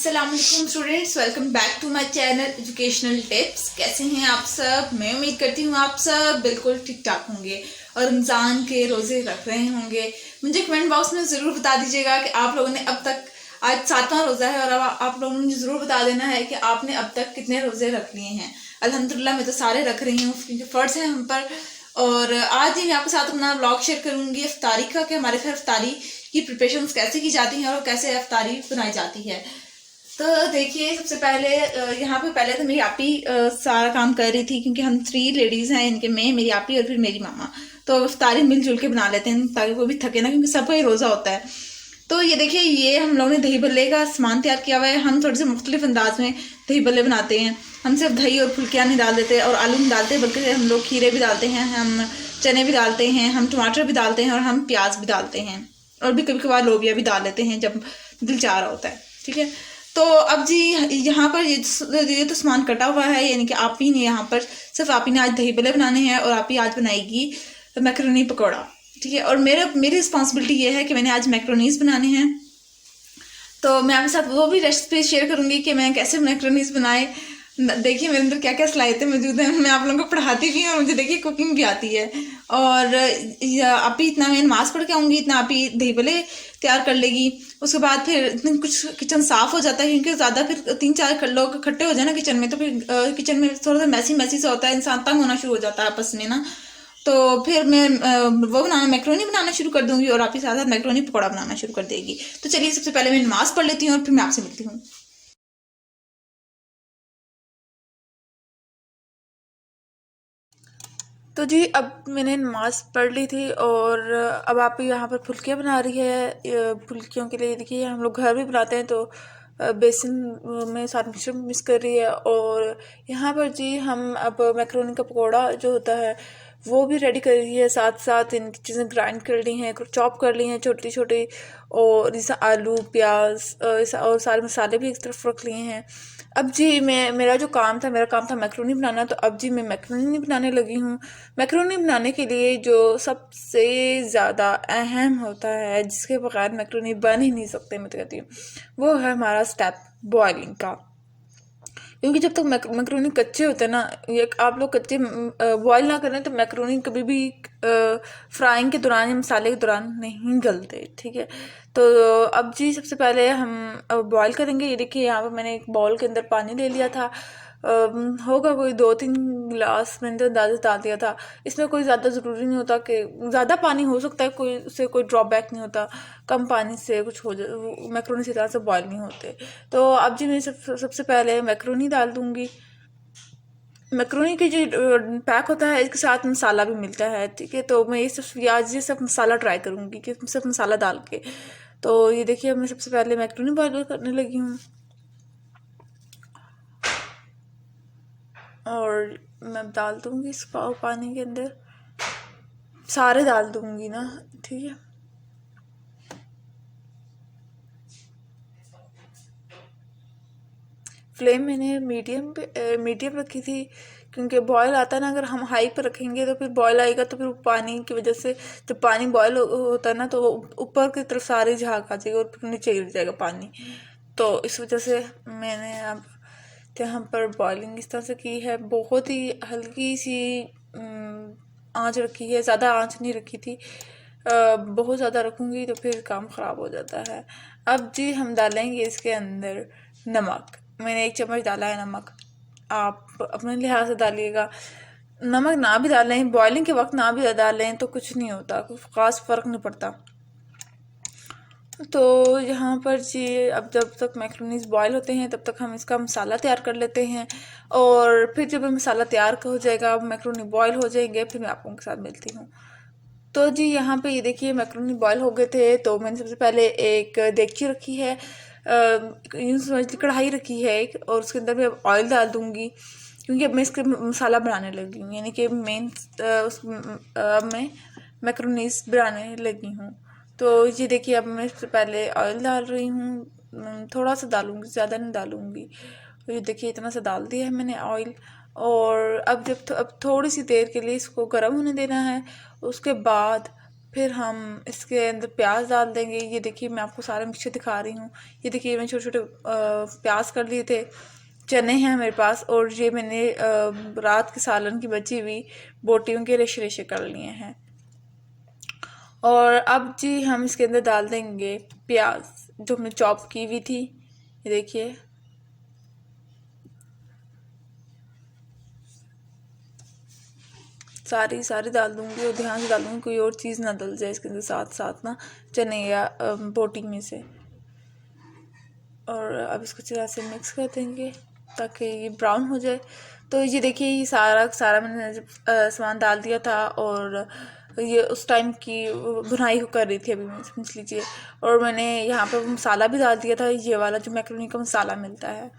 अस्सलाम वालेकुम students, welcome back to my channel educational tips. कैसे हैं आप सब? मैं उम्मीद करती हूँ आप सब बिल्कुल ठीक ठाक होंगे और रमज़ान के रोज़े रख रहे होंगे। मुझे कमेंट बॉक्स में ज़रूर बता दीजिएगा कि आप लोगों ने अब तक, आज 7वां रोज़ा है और अब आप लोगों ने मुझे ज़रूर बता देना है कि आपने अब तक कितने रोज़े रख लिए हैं। अल्हम्दुलिल्लाह मैं तो सारे रख रही हूँ क्योंकि फ़र्ज़ है हम पर। और आज ही मैं आपके साथ अपना ब्लॉग शेयर करूँगी इफ्तारी का, कि हमारे घर इफ्तारी की प्रिपरेशन कैसे की जाती हैं और कैसे इफ्तारी बनाई जाती है। तो देखिए, सबसे पहले यहाँ पे पहले तो मेरी आपी सारा काम कर रही थी, क्योंकि हम 3 लेडीज हैं, इनके मैं, मेरी आपी और फिर मेरी मामा। तो इफ्तारी मिलजुल के बना लेते हैं ताकि कोई भी थके ना, क्योंकि सबका ही रोज़ा होता है। तो ये देखिए, ये हम लोगों ने दही भल्ले का सामान तैयार किया हुआ है। हम थोड़े से मुख्तलिफ अंदाज में दही भल्ले बनाते हैं। हम सिर्फ दही और फुल्कियाँ नहीं डाल देते और आलू नहीं डालते, बल्कि हम लोग खीरे भी डालते हैं, हम चने भी डालते हैं, हम टमाटर भी डालते हैं और हम प्याज भी डालते हैं, और भी कभी कभार लोबिया भी डाल लेते हैं जब दिल चाह रहा होता है। ठीक है। तो अब जी यहाँ पर ये तो सामान कटा हुआ है, यानी कि आप ही ने यहाँ पर सिर्फ आप ही ने आज दही भल्ले बनाने हैं और आप ही आज बनाएगी मैक्रोनी पकौड़ा। ठीक है। और मेरी रिस्पॉन्सिबिलिटी ये है कि मैंने आज मैक्रोनीज बनाने हैं। तो मैं आपके साथ वो भी रेसिपी शेयर करूंगी कि मैं कैसे मैक्रोनीज बनाए। देखिए मेरे अंदर क्या क्या सलाहियतें मौजूद हैं। मैं आप लोगों को पढ़ाती भी हूँ और मुझे देखिए कुकिंग भी आती है। और आप ही इतना मैं नमाज पढ़ के आऊँगी, इतना आप ही दही भल्ले तैयार कर लेगी। उसके बाद फिर इतने कुछ किचन साफ हो जाता है, क्योंकि ज़्यादा फिर 3-4 लोग इकट्ठे हो जाए ना किचन में, तो फिर किचन में थोड़ा सा मैसी सा होता है, इंसान तंग होना शुरू हो जाता है आपस में ना। तो फिर मैं वो बनाना मैक्रोनी बनाना शुरू कर दूंगी और आप ही साथ साथ मैक्रोनी पकौड़ा बनाना शुरू कर देगी। तो चलिए, सबसे पहले मैं नमाज पढ़ लेती हूँ और फिर मैं आपसे मिलती हूँ। तो जी, अब मैंने नमाज पढ़ ली थी और अब आप यहाँ पर फुल्कियाँ बना रही है। फुल्कियों के लिए देखिए, हम लोग घर भी बनाते हैं, तो बेसन में सारा मिश्रण मिक्स कर रही है। और यहाँ पर जी हम अब मैक्रोनी का पकौड़ा जो होता है वो भी रेडी कर रही है। साथ साथ इनकी चीज़ें ग्राइंड कर ली हैं, चॉप कर ली हैं छोटी छोटी, और जैसे आलू प्याज और सारे मसाले भी एक तरफ रख लिए हैं। अब जी मेरा मेरा काम था मैक्रोनी बनाना। तो अब जी मैं मैक्रोनी बनाने लगी हूँ। मैक्रोनी बनाने के लिए जो सबसे ज़्यादा अहम होता है, जिसके बगैर मैक्रोनी बन ही नहीं सकते, मैं तो कहती हूँ, वो है हमारा स्टेप बॉइलिंग का। क्योंकि जब तक मैक्रोनी कच्चे होते हैं ना, ये आप लोग कच्चे बॉयल ना करें तो मैक्रोनी कभी भी फ्राइंग के दौरान या मसाले के दौरान नहीं गलते। ठीक है। तो अब जी सबसे पहले हम बॉयल करेंगे। ये देखिए, यहाँ पर मैंने एक बाउल के अंदर पानी ले लिया था। होगा कोई 2-3 गिलास, मैंने तो अंदाज़ा डाल दिया था। इसमें कोई ज़्यादा ज़रूरी नहीं होता कि ज़्यादा पानी हो सकता है, कोई उससे कोई ड्रॉबैक नहीं होता। कम पानी से कुछ हो जाए, मैक्रोनी से ज़्यादा से बॉयल नहीं होते। तो अब जी मैं सबसे पहले मैक्रोनी डाल दूँगी। मैक्रोनी की जो पैक होता है, इसके साथ मसाला भी मिलता है। ठीक है। तो मैं ये सब मसाला ट्राई करूँगी कि सब मसाला डाल के। तो ये देखिए, मैं सबसे पहले मैक्रोनी बॉयल करने लगी हूँ और मैं डाल दूँगी इस पानी के अंदर, सारे डाल दूँगी ना। ठीक है। फ्लेम मैंने मीडियम रखी थी, क्योंकि बॉयल आता है ना, अगर हम हाई पर रखेंगे तो फिर बॉयल आएगा, तो फिर पानी की वजह से जब पानी बॉयल होता है ना, तो ऊपर की तरफ सारी झाग आ जाएगी और फिर नीचे गिर जाएगा पानी। तो इस वजह से मैंने अब यहाँ पर बॉइलिंग इस तरह से की है। बहुत ही हल्की सी आँच रखी है, ज़्यादा आँच नहीं रखी थी। बहुत ज़्यादा रखूँगी तो फिर काम ख़राब हो जाता है। अब जी हम डालेंगे इसके अंदर नमक। मैंने 1 चम्मच डाला है नमक। आप अपने लिहाज से डालिएगा। नमक ना भी डालें, बॉइलिंग के वक्त ना भी डालें तो कुछ नहीं होता, कुछ ख़ास फ़र्क नहीं पड़ता। तो यहाँ पर जी अब जब तक मैक्रोनीज बॉयल होते हैं तब तक हम इसका मसाला तैयार कर लेते हैं। और फिर जब मसाला तैयार हो जाएगा, मैक्रोनी बॉयल हो जाएंगे, फिर मैं आप लोगों के साथ मिलती हूँ। तो जी यहाँ पे ये देखिए, मैक्रोनी बॉयल हो गए थे। तो मैंने सबसे पहले एक देगची रखी है, यूँ समझ ली कढ़ाई रखी है एक, और उसके अंदर मैं ऑयल डाल दूँगी, क्योंकि अब मैं इसका मसाला बनाने लगी हूँ, यानी कि मेन मैं मैक्रोनीज बनाने लगी हूँ। तो ये देखिए, अब मैं सबसे पहले ऑयल डाल रही हूँ। थोड़ा सा डालूँगी, ज़्यादा नहीं डालूँगी। तो ये देखिए, इतना सा डाल दिया है मैंने ऑयल। और अब अब थोड़ी सी देर के लिए इसको गर्म होने देना है। उसके बाद फिर हम इसके अंदर प्याज डाल देंगे। ये देखिए मैं आपको सारा मिक्सचर दिखा रही हूँ। ये देखिए मैं छोटे छोटे प्याज कर लिए थे। चने हैं मेरे पास, और ये मैंने रात के सालन की बची हुई बोटियों के रेशे रेशे कर लिए हैं। और अब जी हम इसके अंदर डाल देंगे प्याज जो हमने चॉप की हुई थी। ये देखिए सारी सारी डाल दूंगी, और ध्यान से डालूंगी कोई और चीज़ ना डल जाए इसके अंदर साथ साथ ना, चने या बोटी में से। और अब इसको अच्छी तरह से मिक्स कर देंगे ताकि ये ब्राउन हो जाए। तो ये देखिए ये सारा मैंने सामान डाल दिया था, और ये उस टाइम की भुनाई कर रही थी अभी मैं, समझ लीजिए। और मैंने यहाँ पर मसाला भी डाल दिया था, ये वाला जो मैक्रोनी का मसाला मिलता है,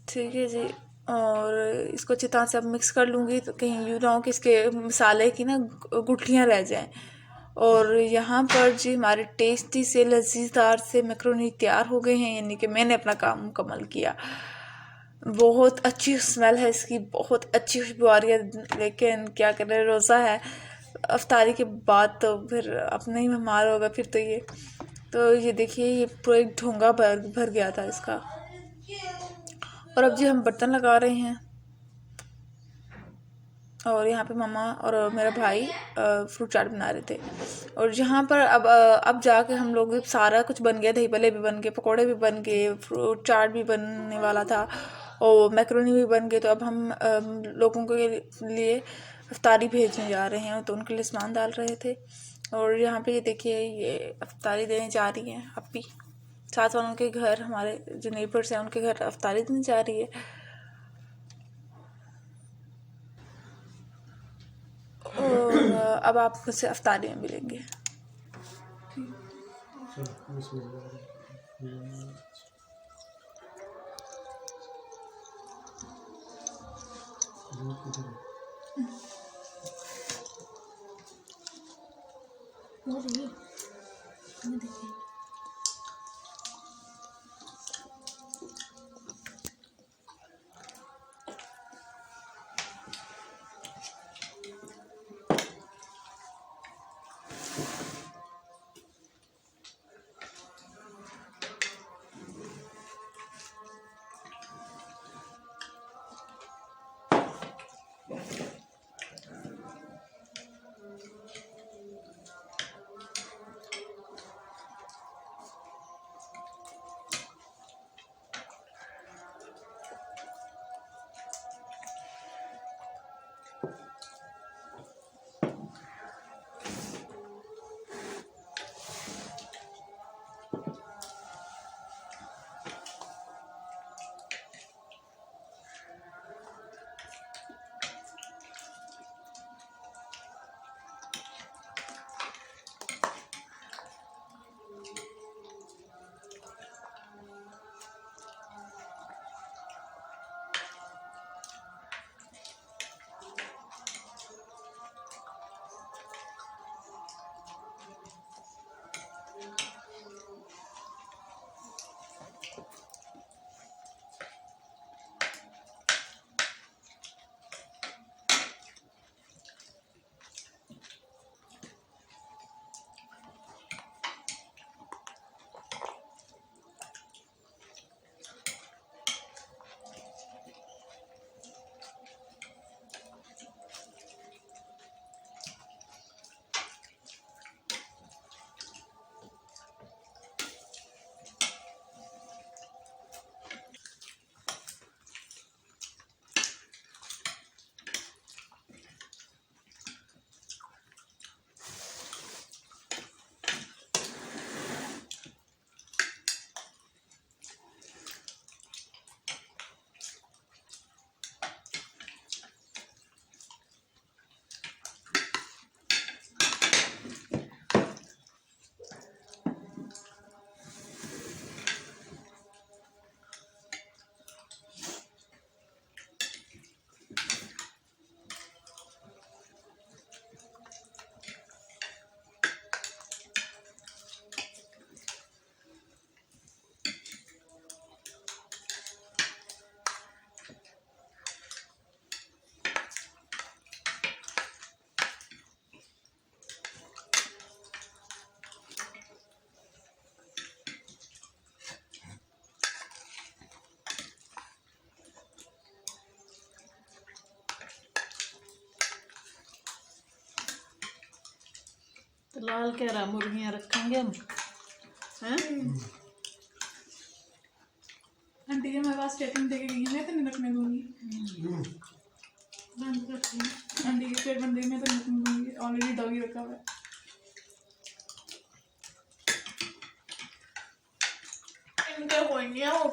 ठीक है जी। और इसको अच्छी तरह से अब मिक्स कर लूँगी, तो कहीं यूँ ना हो कि इसके मसाले की ना गुठलियाँ रह जाएं। और यहाँ पर जी हमारे टेस्टी से लजीजदार से मैक्रोनी तैयार हो गए हैं, यानी कि मैंने अपना काम मुकम्मल किया। बहुत अच्छी स्मेल है इसकी, बहुत अच्छी खुशबू आ रही है। लेकिन क्या करें, रोज़ा है, अफ्तारी के बाद तो फिर अपना ही बीमार होगा फिर तो ये। तो ये देखिए ये पूरा एक ढोंगा भर गया था इसका। और अब जी हम बर्तन लगा रहे हैं, और यहाँ पे मम्मा और मेरा भाई फ्रूट चाट बना रहे थे। और यहाँ पर अब जाके हम लोग सारा कुछ बन गया, दही भल्ले भी बन गए, पकोड़े भी बन गए, फ्रूट चाट भी बनने वाला था, और मैक्रोनी भी बन गए। तो अब हम लोगों के लिए अफ्तारी भेजने जा रहे हैं, तो उनके लिए सामान डाल रहे थे। और यहाँ पे ये देखिए ये अफ्तारी देने जा रही हैं अपी, साथ वालों के घर, हमारे जो नेबर्स हैं उनके घर अफ्तारी देने जा रही है। और अब आप मुझसे अफ्तारी में मिलेंगे। तो लाल केरा मुर्गियाँ रखेंगे हम, हैं? आंटी जी हमारे पास स्टेटमेंट देके गई है, मैं तो नहीं रखने दूंगी। बंद रखती हूँ आंटी की स्टेटमेंट देगी, मैं तो नहीं रखने दूंगी। ऑलरेडी डॉगी रखा हुआ है। इनके कोई नहीं हो।